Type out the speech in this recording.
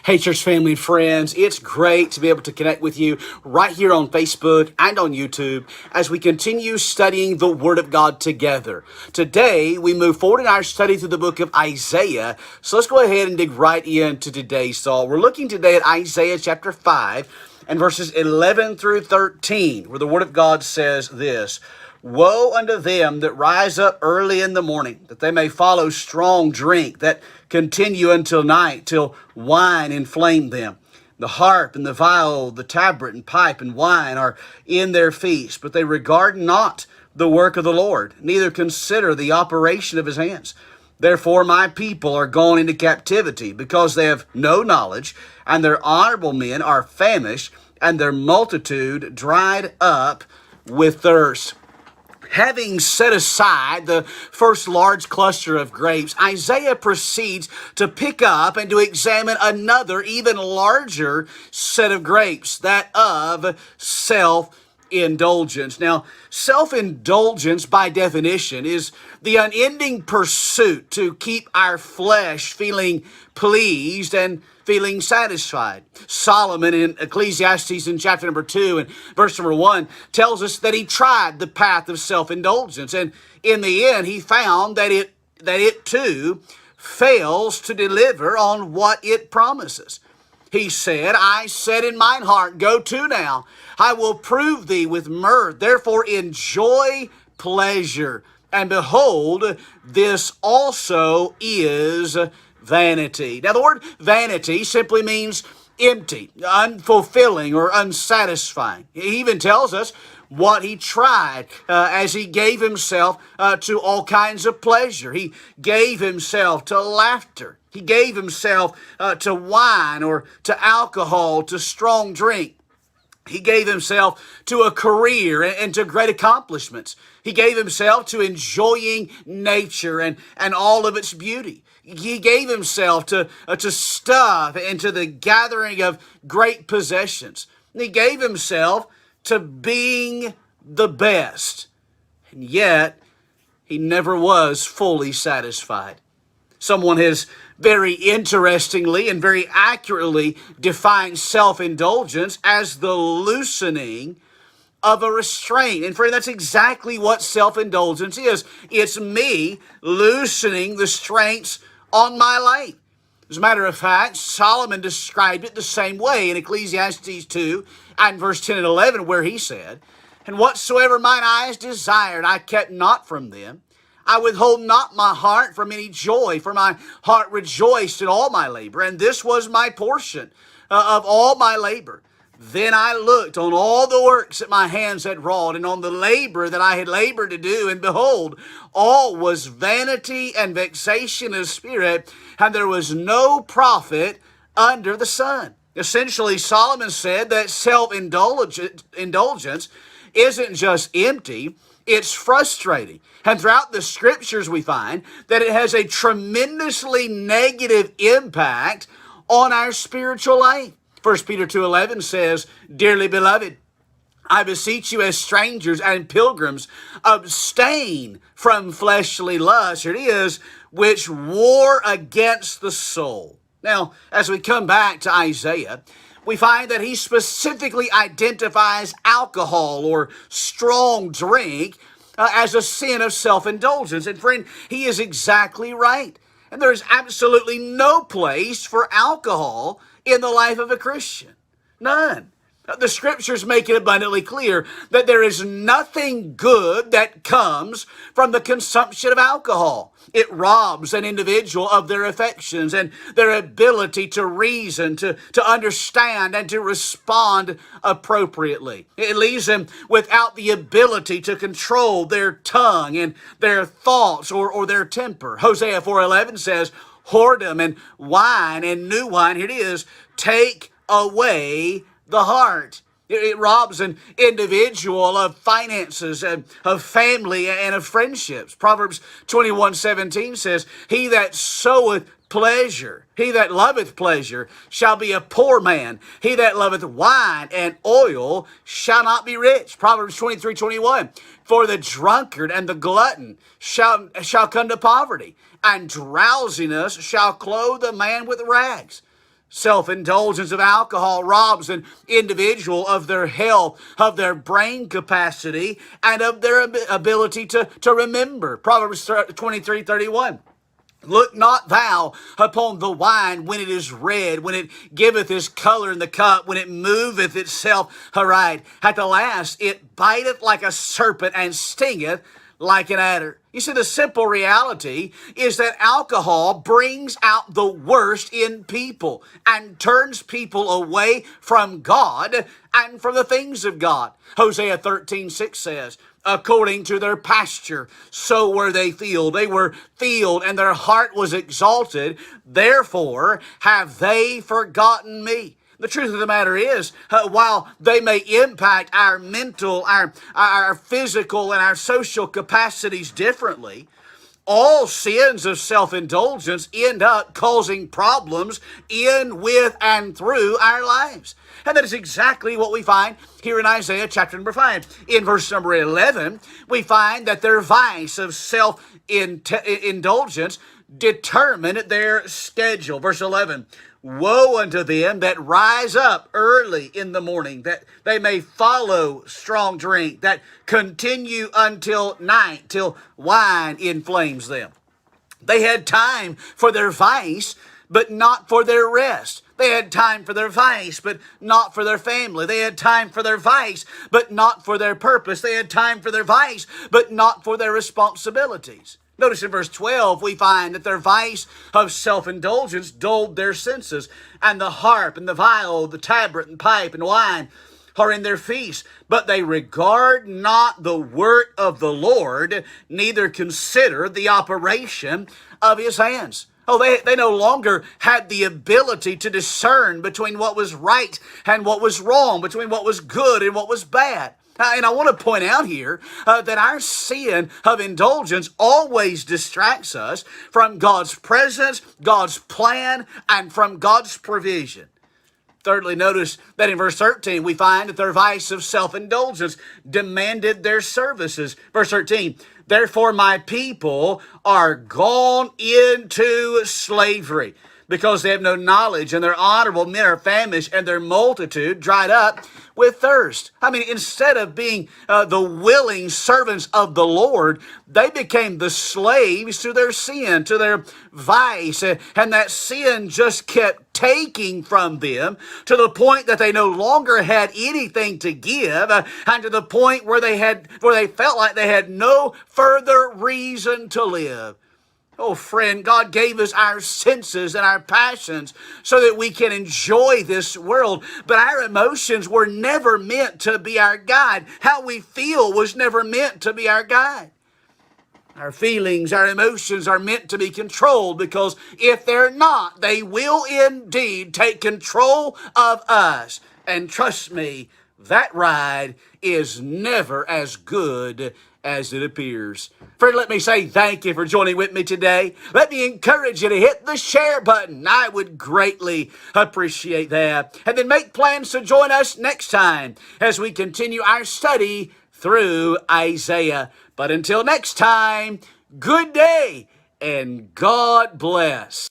Hey, church family and friends, it's great to be able to connect with you right here on Facebook and on YouTube as we continue studying the Word of God together. Today, we move forward in our study through the book of Isaiah. So let's go ahead and dig right into today's thought. We're looking today at Isaiah chapter 5 and verses 11 through 13, where the Word of God says this: Woe unto them that rise up early in the morning, that they may follow strong drink, that continue until night, till wine inflame them. The harp and the viol, the tabret and pipe and wine are in their feast, but they regard not the work of the Lord, neither consider the operation of his hands. Therefore my people are gone into captivity, because they have no knowledge, and their honorable men are famished, and their multitude dried up with thirst. Having set aside the first large cluster of grapes, Isaiah proceeds to pick up and to examine another, even larger set of grapes, that of self-indulgence. Now, self-indulgence, by definition, is the unending pursuit to keep our flesh feeling pleased and feeling satisfied. Solomon in Ecclesiastes in chapter number 2 and verse number 1 tells us that he tried the path of self-indulgence, and in the end he found that it too fails to deliver on what it promises. He said, I said in mine heart, go to now, I will prove thee with mirth, therefore enjoy pleasure. And behold, this also is vanity. Now, the word vanity simply means empty, unfulfilling, or unsatisfying. He even tells us what he tried as he gave himself to all kinds of pleasure. He gave himself to laughter. He gave himself to wine or to alcohol, to strong drink. He gave himself to a career and to great accomplishments. He gave himself to enjoying nature and all of its beauty. He gave himself to stuff and to the gathering of great possessions. And he gave himself to being the best. And yet, he never was fully satisfied. Someone has very interestingly and very accurately defined self-indulgence as the loosening of a restraint. And friend, that's exactly what self-indulgence is. It's me loosening the restraints on my life. As a matter of fact, Solomon described it the same way in Ecclesiastes 2 and verse 10 and 11, where he said, And whatsoever mine eyes desired, I kept not from them. I withhold not my heart from any joy, for my heart rejoiced in all my labor, and this was my portion of all my labor. Then I looked on all the works that my hands had wrought, and on the labor that I had labored to do, and behold, all was vanity and vexation of spirit, and there was no profit under the sun. Essentially, Solomon said that self-indulgence isn't just empty, it's frustrating. And throughout the scriptures we find that it has a tremendously negative impact on our spiritual life. 1 Peter 2:11 says, Dearly beloved, I beseech you as strangers and pilgrims, abstain from fleshly lust, here it is, which war against the soul. Now, as we come back to Isaiah, we find that he specifically identifies alcohol or strong drink as a sin of self-indulgence. And friend, he is exactly right. And there is absolutely no place for alcohol in the life of a Christian. None. The scriptures make it abundantly clear that there is nothing good that comes from the consumption of alcohol. It robs an individual of their affections and their ability to reason, to understand, and to respond appropriately. It leaves them without the ability to control their tongue and their thoughts or their temper. Hosea 4:11 says, Whoredom and wine and new wine, here it is, take away the heart. It robs an individual of finances and of family and of friendships. Proverbs 21:17 says, He that soweth pleasure, he that loveth pleasure, shall be a poor man. He that loveth wine and oil shall not be rich. Proverbs 23:21, For the drunkard and the glutton shall come to poverty, and drowsiness shall clothe a man with rags. Self-indulgence of alcohol robs an individual of their health, of their brain capacity, and of their ability to remember. Proverbs 23:31. Look not thou upon the wine when it is red, when it giveth his color in the cup, when it moveth itself aright. At the last it biteth like a serpent and stingeth like an adder. You see, the simple reality is that alcohol brings out the worst in people and turns people away from God and from the things of God. Hosea 13:6 says, according to their pasture, so were they filled. They were filled, and their heart was exalted. Therefore have they forgotten me. The truth of the matter is, while they may impact our mental, our physical, and our social capacities differently, all sins of self-indulgence end up causing problems in, with, and through our lives. And that is exactly what we find here in Isaiah chapter number 5. In verse number 11, we find that their vice of self-indulgence determined their schedule. Verse 11, woe unto them that rise up early in the morning, that they may follow strong drink, that continue until night, till wine inflames them. They had time for their vice, but not for their rest. They had time for their vice, but not for their family. They had time for their vice, but not for their purpose. They had time for their vice, but not for their responsibilities. Notice in verse 12, we find that their vice of self-indulgence dulled their senses, and the harp and the viol, the tabret and pipe and wine are in their feasts. But they regard not the word of the Lord, neither consider the operation of his hands. Oh, they no longer had the ability to discern between what was right and what was wrong, between what was good and what was bad. And I want to point out here that our sin of indulgence always distracts us from God's presence, God's plan, and from God's provision. Thirdly, notice that in verse 13, we find that their vice of self-indulgence demanded their services. Verse 13, therefore my people are gone into slavery, because they have no knowledge, and their honorable men are famished, and their multitude dried up with thirst. I mean, instead of being the willing servants of the Lord, they became the slaves to their sin, to their vice, and that sin just kept taking from them to the point that they no longer had anything to give, and to the point where they felt like they had no further reason to live. Oh, friend, God gave us our senses and our passions so that we can enjoy this world. But our emotions were never meant to be our guide. How we feel was never meant to be our guide. Our feelings, our emotions are meant to be controlled, because if they're not, they will indeed take control of us. And trust me, that ride is never as good as it appears. Friend, let me say thank you for joining with me today. Let me encourage you to hit the share button. I would greatly appreciate that. And then make plans to join us next time as we continue our study through Isaiah. But until next time, good day and God bless.